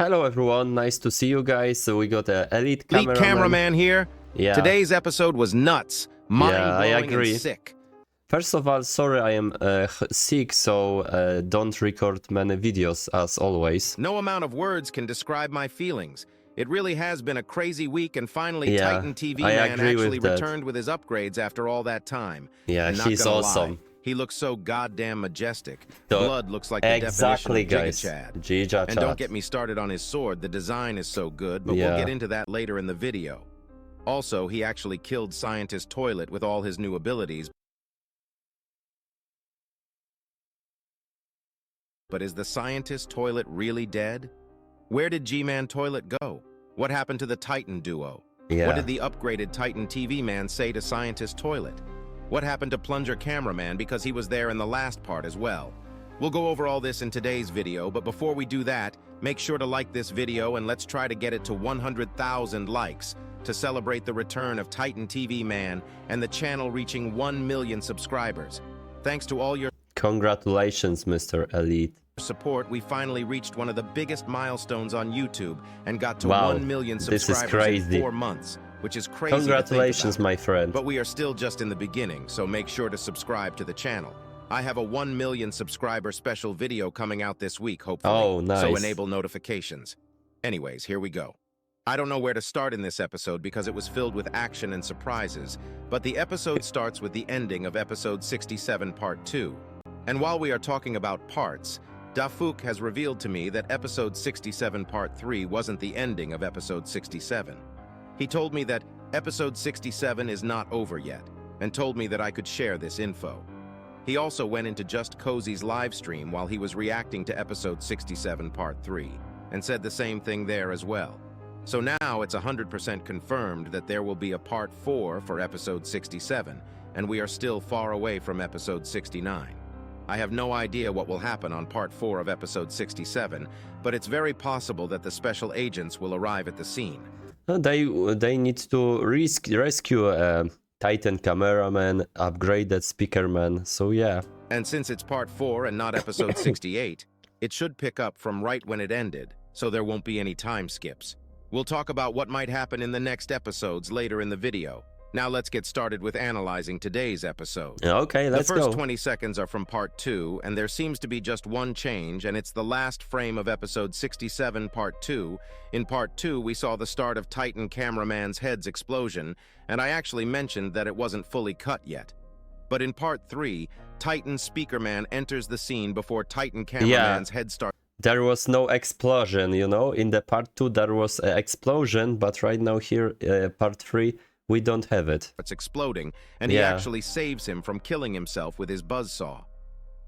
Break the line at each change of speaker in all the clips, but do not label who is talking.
Hello everyone, nice to see you guys. So we got a elite
cameraman here.
Yeah.
Today's episode was nuts, mind-blowing and sick.
First of all, sorry I am sick, so don't record many videos as always.
No amount of words can describe my feelings. It really has been a crazy week, and finally Titan TV Man actually returned with his upgrades after all that time.
Yeah, he's awesome.
Lie, he looks so goddamn majestic.
So,
Blood looks like the definition of
guys.
Giga-Chad. And don't get me started on his sword. The design is so good, but we'll get into that later in the video. Also, he actually killed Scientist Toilet with all his new abilities. But is the Scientist Toilet really dead? Where did G-Man Toilet go? What happened to the Titan duo? What did the upgraded Titan TV Man say to Scientist Toilet? What happened to Plunger Cameraman, because he was there in the last part as well? We'll go over all this in today's video, but before we do that, make sure to like this video and let's try to get it to 100,000 likes to celebrate the return of Titan TV Man and the channel reaching 1 million subscribers. Thanks to all your
congratulations, Mr. Elite.
Support, we finally reached one of the biggest milestones on YouTube and got to 1 million subscribers in 4 months. Which is crazy.
Congratulations, my friend.
But we are still just in the beginning, so make sure to subscribe to the channel. I have a 1 million subscriber special video coming out this week, hopefully.
Oh, nice.
So enable notifications. Anyways, here we go. I don't know where to start in this episode because it was filled with action and surprises, but the episode starts with the ending of episode 67 part 2. And while we are talking about parts, Dafuk has revealed to me that episode 67 part 3 wasn't the ending of episode 67. He told me that episode 67 is not over yet, and told me that I could share this info. He also went into Just Cozy's live stream while he was reacting to episode 67 part 3, and said the same thing there as well. So now it's 100% confirmed that there will be a part 4 for episode 67, and we are still far away from episode 69. I have no idea what will happen on part 4 of episode 67, but it's very possible that the special agents will arrive at the scene.
They need to rescue Titan Cameraman, upgraded Speakerman, so yeah.
And since it's part 4 and not episode 68, it should pick up from right when it ended, so there won't be any time skips. We'll talk about what might happen in the next episodes later in the video. Now let's get started with analyzing today's episode.
Okay, let's go.
The first 20 seconds are from part 2, and there seems to be just one change, and it's the last frame of episode 67 part 2. In part 2, we saw the start of Titan Cameraman's head's explosion, and I actually mentioned that it wasn't fully cut yet. But in part 3, Titan Speakerman enters the scene before Titan Cameraman's head starts.
There was no explosion, you know? In the part 2 there was an explosion, but right now here, part 3, we don't have it.
It's exploding, and he actually saves him from killing himself with his buzzsaw.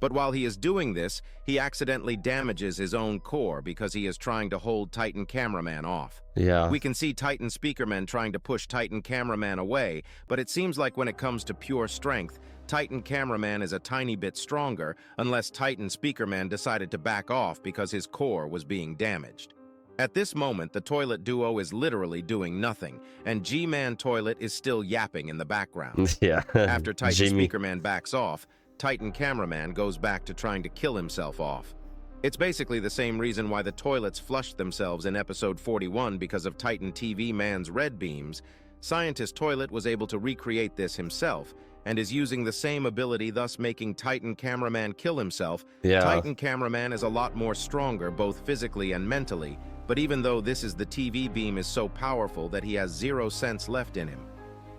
But while he is doing this, he accidentally damages his own core because he is trying to hold Titan Cameraman off. We can see Titan Speakerman trying to push Titan Cameraman away, but it seems like when it comes to pure strength, Titan Cameraman is a tiny bit stronger, unless Titan Speakerman decided to back off because his core was being damaged. At this moment, the toilet duo is literally doing nothing, and G-Man Toilet is still yapping in the background. After Titan Speakerman backs off, Titan Cameraman goes back to trying to kill himself off. It's basically the same reason why the toilets flushed themselves in episode 41 because of Titan TV Man's red beams. Scientist Toilet was able to recreate this himself, and is using the same ability, thus making Titan Cameraman kill himself. Titan Cameraman is a lot more stronger, both physically and mentally, but even though this is the TV beam is so powerful that he has 0 sense left in him.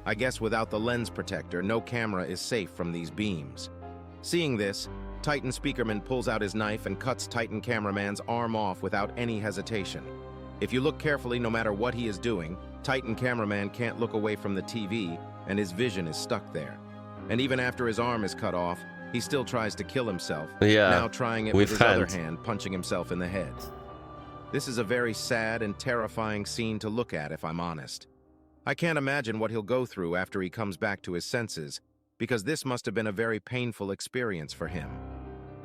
I guess without the lens protector, no camera is safe from these beams. Seeing this, Titan Speakerman pulls out his knife and cuts Titan Cameraman's arm off without any hesitation. If you look carefully, no matter what he is doing, Titan Cameraman can't look away from the TV, and his vision is stuck there. And even after his arm is cut off, he still tries to kill himself, now trying it with his other hand, punching himself in the head. This is a very sad and terrifying scene to look at, if I'm honest. I can't imagine what he'll go through after he comes back to his senses, because this must have been a very painful experience for him.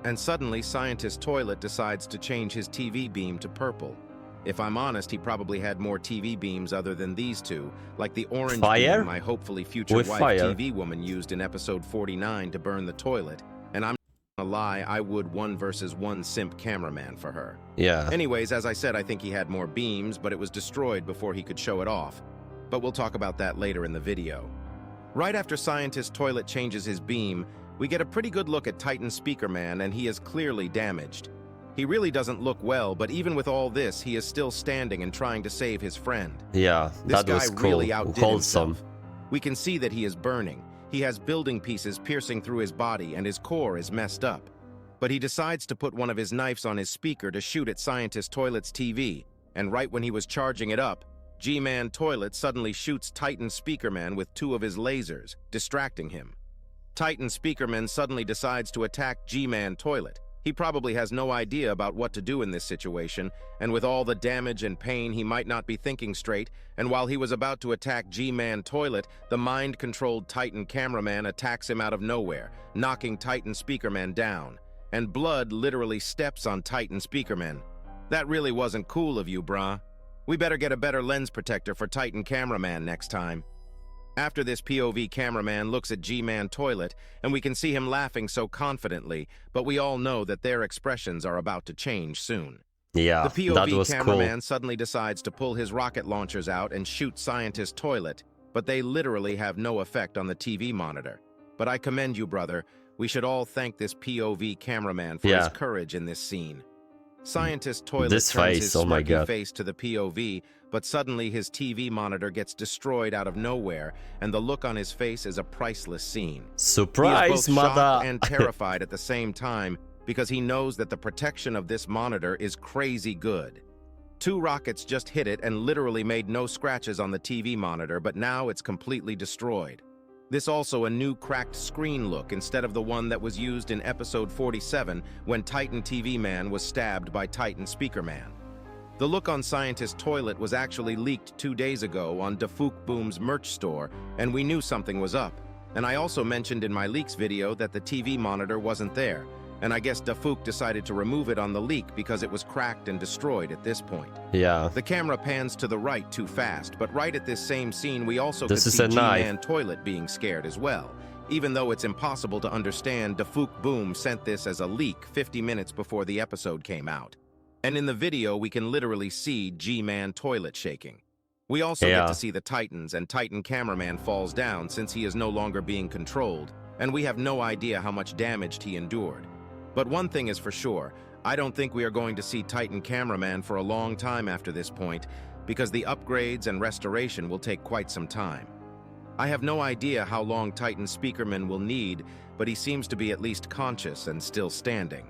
And suddenly, Scientist Toilet decides to change his TV beam to purple. If I'm honest, he probably had more TV beams other than these two, like the orange beam my hopefully future wife TV woman used in episode 49 to burn the toilet, and I'm a lie, I would 1 versus 1 simp cameraman for her.
Yeah.
Anyways, as I said, I think he had more beams, but it was destroyed before he could show it off. But we'll talk about that later in the video. Right after Scientist Toilet changes his beam, we get a pretty good look at Titan Speakerman, and he is clearly damaged. He really doesn't look well, but even with all this, he is still standing and trying to save his friend.
Yeah, that was cool.
Really outdid
Wholesome.
himself. We can see that he is burning. He has building pieces piercing through his body, and his core is messed up. But he decides to put one of his knives on his speaker to shoot at Scientist Toilet's TV, and right when he was charging it up, G-Man Toilet suddenly shoots Titan Speakerman with 2 of his lasers, distracting him. Titan Speakerman suddenly decides to attack G-Man Toilet. He probably has no idea about what to do in this situation, and with all the damage and pain, he might not be thinking straight, and while he was about to attack G-Man Toilet, the mind-controlled Titan Cameraman attacks him out of nowhere, knocking Titan Speakerman down, and blood literally steps on Titan Speakerman. That really wasn't cool of you, brah. We better get a better lens protector for Titan Cameraman next time. After this, POV cameraman looks at G-Man Toilet, and we can see him laughing so confidently, but we all know that their expressions are about to change soon.
Yeah,
the POV
that was
cameraman
cool.
suddenly decides to pull his rocket launchers out and shoot Scientist Toilet, but they literally have no effect on the TV monitor. But I commend you, brother. We should all thank this POV cameraman for his courage in this scene. Scientist Toilet turns his smirky face to the POV, but suddenly his TV monitor gets destroyed out of nowhere, and the look on his face is a priceless scene.
Surprise,
he is both
mother!
shocked and terrified at the same time, because he knows that the protection of this monitor is crazy good. 2 rockets just hit it and literally made no scratches on the TV monitor, but now it's completely destroyed. This also a new cracked screen look instead of the one that was used in episode 47 when Titan TV Man was stabbed by Titan Speaker Man. The look on Scientist Toilet was actually leaked 2 days ago on Dafook Boom's merch store, and we knew something was up. And I also mentioned in my leaks video that the TV monitor wasn't there, and I guess Dafook decided to remove it on the leak because it was cracked and destroyed at this point.
Yeah.
The camera pans to the right too fast, but right at this same scene we also could see G-Man Toilet being scared as well. Even though it's impossible to understand, Dafook Boom sent this as a leak 50 minutes before the episode came out. And in the video we can literally see G-Man Toilet shaking. We also get to see the Titans, and Titan Cameraman falls down since he is no longer being controlled, and we have no idea how much damage he endured. But one thing is for sure, I don't think we are going to see Titan Cameraman for a long time after this point, because the upgrades and restoration will take quite some time. I have no idea how long Titan Speakerman will need, but he seems to be at least conscious and still standing.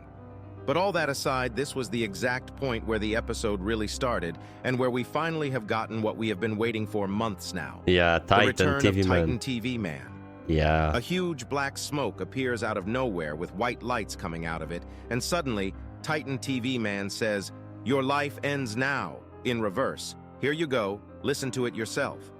But all that aside, this was the exact point where the episode really started, and where we finally have gotten what we have been waiting for months now.
Yeah,
the return of Titan TV Man.
Yeah.
A huge black smoke appears out of nowhere with white lights coming out of it, and suddenly, Titan TV Man says, "Your life ends now," in reverse. Here you go, listen to it yourself.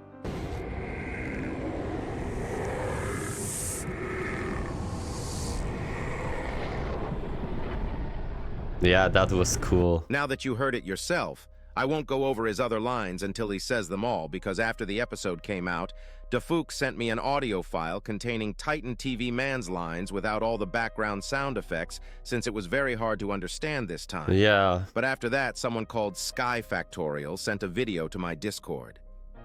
Yeah, that was cool.
Now that you heard it yourself, I won't go over his other lines until he says them all, because after the episode came out, Dafook sent me an audio file containing Titan TV Man's lines without all the background sound effects, since it was very hard to understand this time.
Yeah.
But after that, someone called Sky Factorial sent a video to my Discord.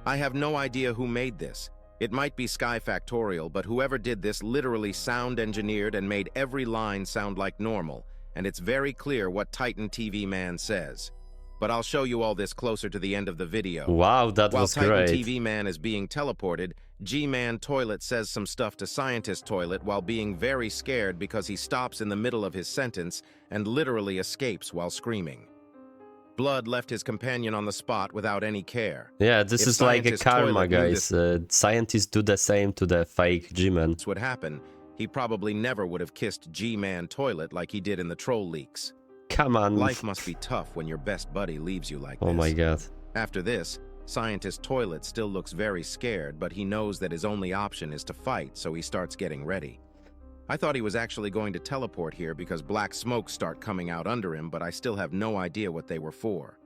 I have no idea who made this. It might be Sky Factorial, but whoever did this literally sound engineered and made every line sound like normal, and it's very clear what Titan TV Man says. But I'll show you all this closer to the end of the video.
Wow, that was great.
While Titan TV Man is being teleported, G-Man Toilet says some stuff to Scientist Toilet while being very scared because he stops in the middle of his sentence and literally escapes while screaming. Blood left his companion on the spot without any care.
Yeah, this is like a karma, guys. Scientists do the same to the fake G-Man.
This would happen. He probably never would have kissed G-Man Toilet like he did in the troll leaks.
Come on.
Life must be tough when your best buddy leaves you like this.
Oh my god.
After this, Scientist Toilet still looks very scared, but he knows that his only option is to fight, so he starts getting ready. I thought he was actually going to teleport here because black smokes start coming out under him, but I still have no idea what they were for.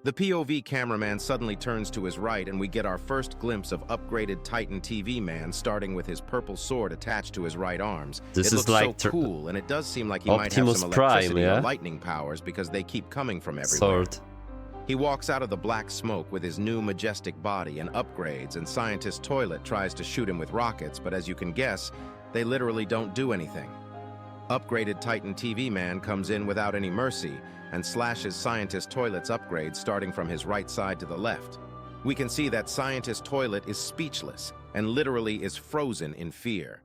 The POV cameraman suddenly turns to his right and we get our first glimpse of upgraded Titan TV Man starting with his purple sword attached to his right arms.
This
it
is
looks
like
so cool, and it does seem like he
Optimus
might have some electricity
Prime, yeah?
or lightning powers because they keep coming from everywhere.
Sword.
He walks out of the black smoke with his new majestic body and upgrades, and Scientist Toilet tries to shoot him with rockets, but as you can guess, they literally don't do anything. Upgraded Titan TV Man comes in without any mercy and slashes Scientist Toilet's upgrades starting from his right side to the left. We can see that Scientist Toilet is speechless and literally is frozen in fear.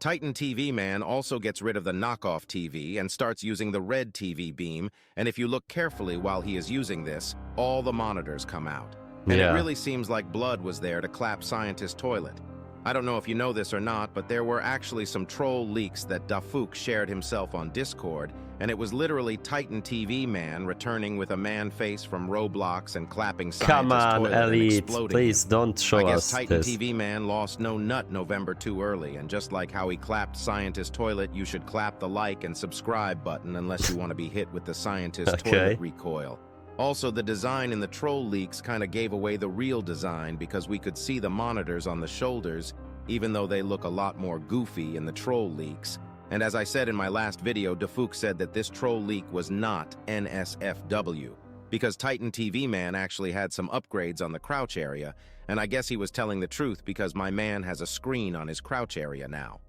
Titan TV Man also gets rid of the knockoff TV and starts using the red TV beam, and if you look carefully while he is using this, all the monitors come out. And it really seems like blood was there to clap Scientist Toilet. I don't know if you know this or not, but there were actually some troll leaks that Dafuk shared himself on Discord, and it was literally Titan TV Man returning with a man face from Roblox and clapping Scientist Toilet and
Elite,
exploding
please
him.
don't show
I guess
us
Titan
this.
TV Man lost no nut November too early, and just like how he clapped Scientist Toilet, you should clap the like and subscribe button unless you want to be hit with the Scientist Toilet recoil. Also, the design in the troll leaks kind of gave away the real design because we could see the monitors on the shoulders, even though they look a lot more goofy in the troll leaks. And as I said in my last video, Dafuk said that this troll leak was not NSFW, because Titan TV Man actually had some upgrades on the crouch area, and I guess he was telling the truth because my man has a screen on his crouch area now.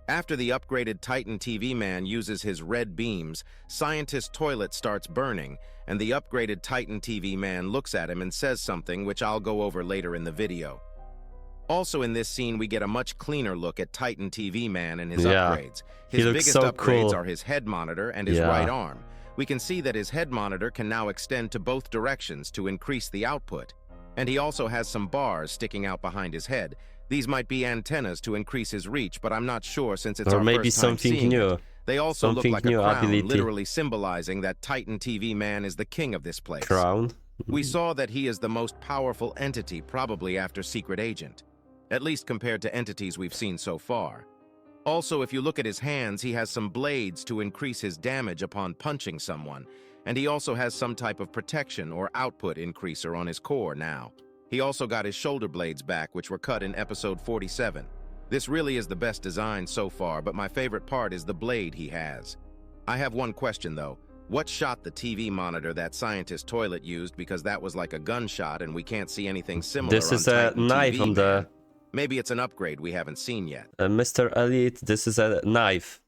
After the upgraded Titan TV Man uses his red beams, Scientist Toilet starts burning, and the upgraded Titan TV Man looks at him and says something which I'll go over later in the video. Also in this scene, we get a much cleaner look at Titan TV Man and his upgrades. His biggest upgrades are his head monitor and his right arm. We can see that his head monitor can now extend to both directions to increase the output. And he also has some bars sticking out behind his head. These might be antennas to increase his reach, but I'm not sure since it's our first time seeing it. They also look like a crown, literally symbolizing that Titan TV Man is the king of this place.
Crown?
We saw that he is the most powerful entity, probably after Secret Agent, at least compared to entities we've seen so far. Also, if you look at his hands, he has some blades to increase his damage upon punching someone, and he also has some type of protection or output increaser on his core now. He also got his shoulder blades back, which were cut in episode 47. This really is the best design so far, but my favorite part is the blade he has. I have one question though. What shot the TV monitor that Scientist Toilet used, because that was like a gunshot and we can't see anything similar
This is a knife on the...
Maybe it's an upgrade we haven't seen yet.
Mr. Elite, this is a knife.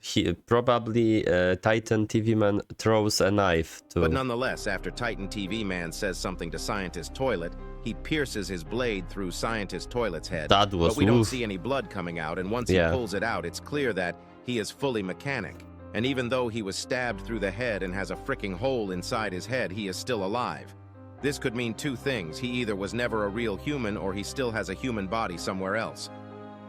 He probably Titan TV Man throws a knife to...
But nonetheless, after Titan TV Man says something to Scientist Toilet, he pierces his blade through Scientist Toilet's head.
That was
but we don't see any blood coming out, and once he pulls it out, it's clear that he is fully mechanic. And even though he was stabbed through the head and has a freaking hole inside his head, he is still alive. This could mean two things. He either was never a real human or he still has a human body somewhere else.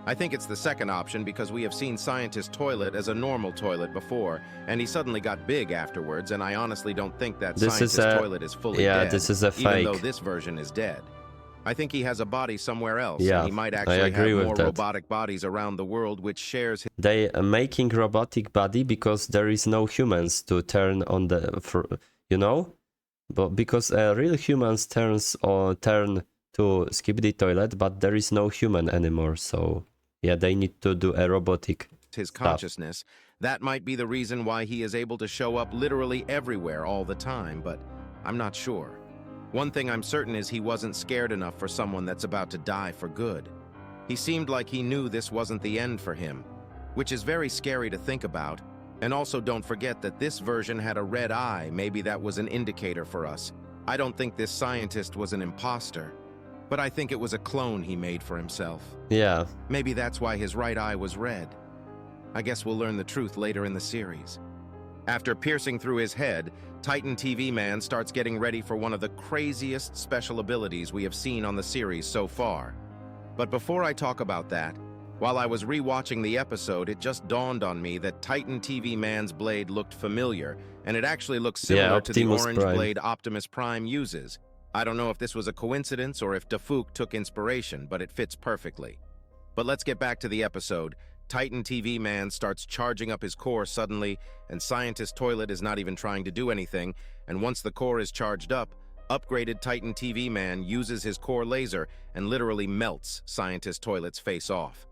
I think it's the second option because we have seen Scientist Toilet as a normal toilet before, and he suddenly got big afterwards, and I honestly don't think that Scientist Toilet is fully dead,
this is a fake.
even though this version is dead. I think he has a body somewhere else, and he might
I
actually
agree
have
with
more
that.
robotic bodies around the world which shares his...
They are making robotic body because there is no humans to turn on the... you know? But because real humans turn to Skibidi Toilet, but there is no human anymore, so yeah, they need to do a robotic
his consciousness. That might be the reason why he is able to show up literally everywhere all the time, but I'm not sure. One thing I'm certain is he wasn't scared enough for someone that's about to die for good. He seemed like he knew this wasn't the end for him, which is very scary to think about. And also don't forget that this version had a red eye. Maybe that was an indicator for us. I don't think this scientist was an imposter, but I think it was a clone he made for himself.
Yeah.
Maybe that's why his right eye was red. I guess we'll learn the truth later in the series. After piercing through his head, Titan TV Man starts getting ready for one of the craziest special abilities we have seen on the series so far. But before I talk about that, while I was rewatching the episode, it just dawned on me that Titan TV Man's blade looked familiar, and it actually looks similar to the orange blade Optimus Prime uses. I don't know if this was a coincidence or if Dafuk took inspiration, but it fits perfectly. But let's get back to the episode. Titan TV Man starts charging up his core suddenly, and Scientist Toilet is not even trying to do anything, and once the core is charged up, upgraded Titan TV Man uses his core laser and literally melts Scientist Toilet's face off.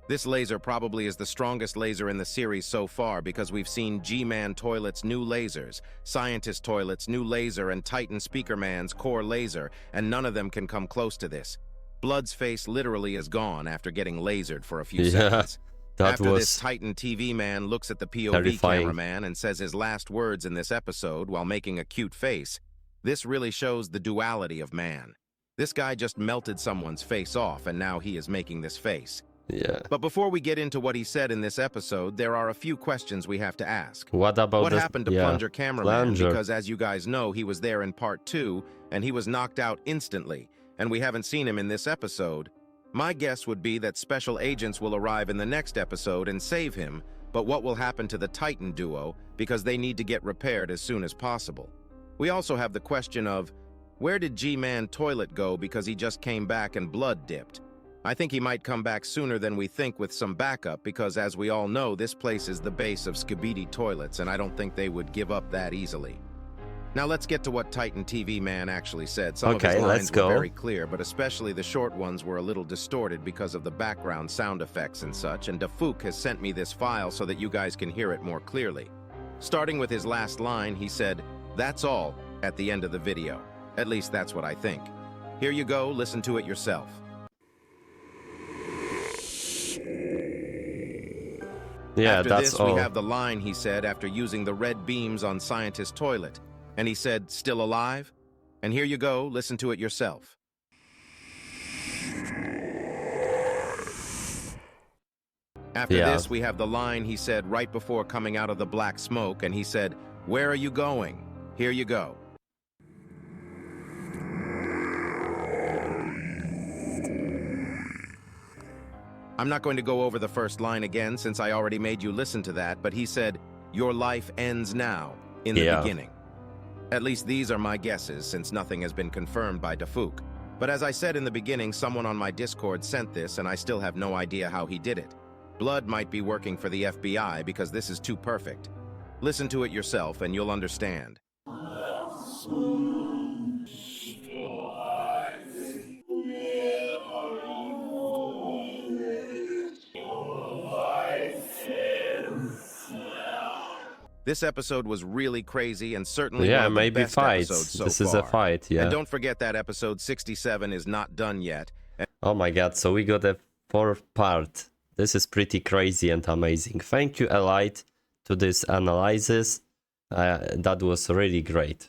This laser probably is the strongest laser in the series so far because we've seen G-Man Toilet's new lasers, Scientist Toilet's new laser, and Titan Speaker Man's core laser, and none of them can come close to this. Blood's face literally is gone after getting lasered for a few seconds. After this, Titan TV Man looks at the POV
terrifying.
cameraman and says his last words in this episode while making a cute face. This really shows the duality of man. This guy just melted someone's face off, and now he is making this face.
Yeah.
But before we get into what he said in this episode, there are a few questions we have to ask.
What about
what happened to Plunger Cameraman?
Plunger.
Because as you guys know, he was there in part 2, and he was knocked out instantly, and we haven't seen him in this episode. My guess would be that special agents will arrive in the next episode and save him, but what will happen to the Titan duo, because they need to get repaired as soon as possible. We also have the question of, where did G-Man Toilet go because he just came back and blood dipped? I think he might come back sooner than we think with some backup because, as we all know, this place is the base of Skibidi Toilets, and I don't think they would give up that easily. Now let's get to what Titan TV Man actually said. Some of his lines were very clear, but especially the short ones were a little distorted because of the background sound effects and such, and Dafouk has sent me this file so that you guys can hear it more clearly. Starting with his last line, he said, "That's all," at the end of the video. At least that's what I think. Here you go, listen to it yourself.
Yeah,
after
that's
this,
all.
we have the line he said after using the red beams on Scientist Toilet. And he said, "Still alive?" And here you go, listen to it yourself. After this, we have the line he said right before coming out of the black smoke, and he said, "Where are you going?" Here you go. I'm not going to go over the first line again since I already made you listen to that, but he said, "Your life ends now," in the beginning. At least these are my guesses since nothing has been confirmed by Dafouk. But as I said in the beginning, someone on my Discord sent this and I still have no idea how he did it. Blood might be working for the FBI because this is too perfect. Listen to it yourself and you'll understand. This episode was really crazy and certainly one of the best episodes so far.
This is a fight, yeah.
And don't forget that episode 67 is not done yet.
Oh my god, so we got a 4th part. This is pretty crazy and amazing. Thank you, Elite, to this analysis. That was really great.